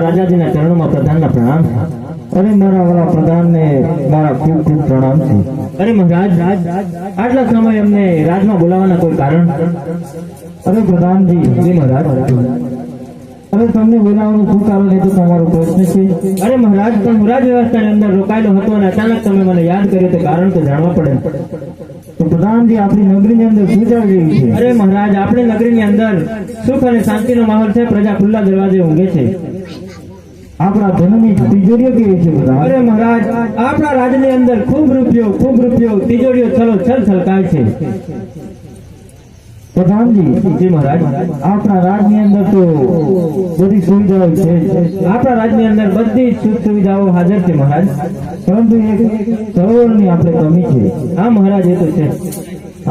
રાજાજીના ચરણોમાં પ્રધાનના પ્રણામ. અરે મારા વાળા પ્રધાનને મારા ખૂબ ખૂબ પ્રણામ છે. અરે મહારાજ, આટલા સમય અમને રાજમાં બોલાવવાના કોઈ કારણ? અરે પ્રધાનજી, મહારાજ, અરે તમને બોલાવવાનું શું કારણ એ તો તમારો પ્રશ્ન છે. અરે મહારાજ, પણ હું રાજ વ્યવસ્થાની અંદર રોકાયેલો હતો અને અચાનક તમે મને યાદ કર્યો તો કારણ તો જાણવા પડે. તો પ્રધાનજી, આપણી નગરીની અંદર શું ચાલી રહ્યું છે? અરે મહારાજ, આપણી નગરીની અંદર સુખ અને શાંતિનો માહોલ છે. પ્રજા ખુલ્લા દરવાજે ઊંઘે છે. આપણા ધનની તિજોરીઓ કેવી છે? અરે મહારાજ, આપણા રાજની અંદર ખૂબ રૂપિયો તિજોરીઓ છલ છલકાય છે. પ્રધાનજી, જી મહારાજ, આપણા રાજની અંદર તો બધી સુવિધાઓ છે. આપણા રાજની અંદર બધી સુખ સુવિધાઓ હાજર છે મહારાજ, પરંતુ એક સરોવરની આપણે કમી છે. હા મહારાજ, એ તો છે.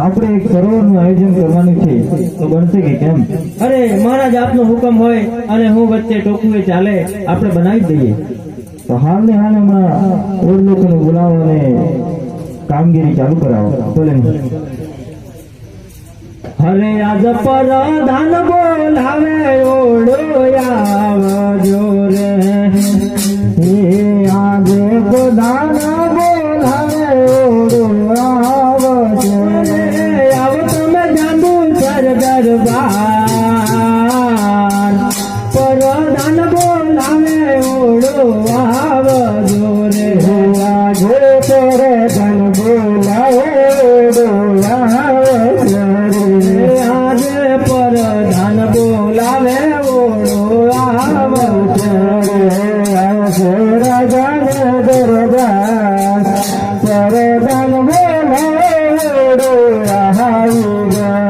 આપણે એક સરોવરનું આયોજન કરવાનું છે, તો બનશે કે કેમ? અરે મહારાજ, આપનો હુકમ હોય અને હું વચ્ચે ટોકું ચાલે, આપણે બનાવી દઈએ. તો હાલને હાલ હમણાં ઓર લોકોને બોલાવો અને કામગીરી ચાલુ કરાવો. બોલે હરે આજ પ્રધાન બોલાવે ઓળો આવજો રે. હે આજે પ્રધાન બોલાવે ઓળો આવજો રે. આવ તમે જાંબુ સર દરબાર પરધાન બોલાવે ઓળો આવજો રે આજે પરધાન બોલાવે ઓળો આવજો રે આજે પરધાન બોલાવે ઓળો આવજો રાજાને દરબાર પરધાન બોલાવે ઓળો આવી ગયા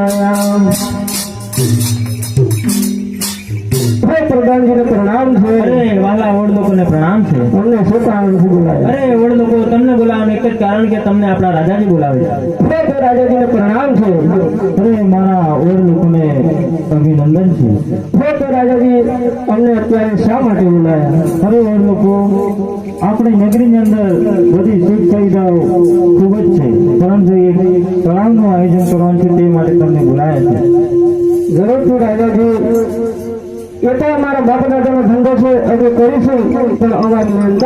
પ્રધાનજીને પ્રણામ છે. અરે વાલા ઓળ લોકોને પ્રણામ છે. તમને શું કારણથી બોલાવ્યા? અરે ઓળ લોકો તમને બોલાવવાનું એક જ કારણ કે તમને આપણા રાજાજી બોલાવે છે. તો રાજાજીને પ્રણામ છે. અરે મારા ઓળ લોકોને અભિનંદન છે. તો રાજાજી અમને અત્યારે શા માટે બોલાયા? અરે ઓળ લોકો આપણી નગરીની અંદર બધી સુખ સુવિધાઓ ખૂબ જ છે, પરંતુ એક તળાવનું આયોજન કરવાનું છે, તે માટે તમને બોલાયા છે. જરૂરથી રાજાજી, એ તો અમારા બાપ દાદાનો ધંધો છે, અમે કરીશું, પણ અમારી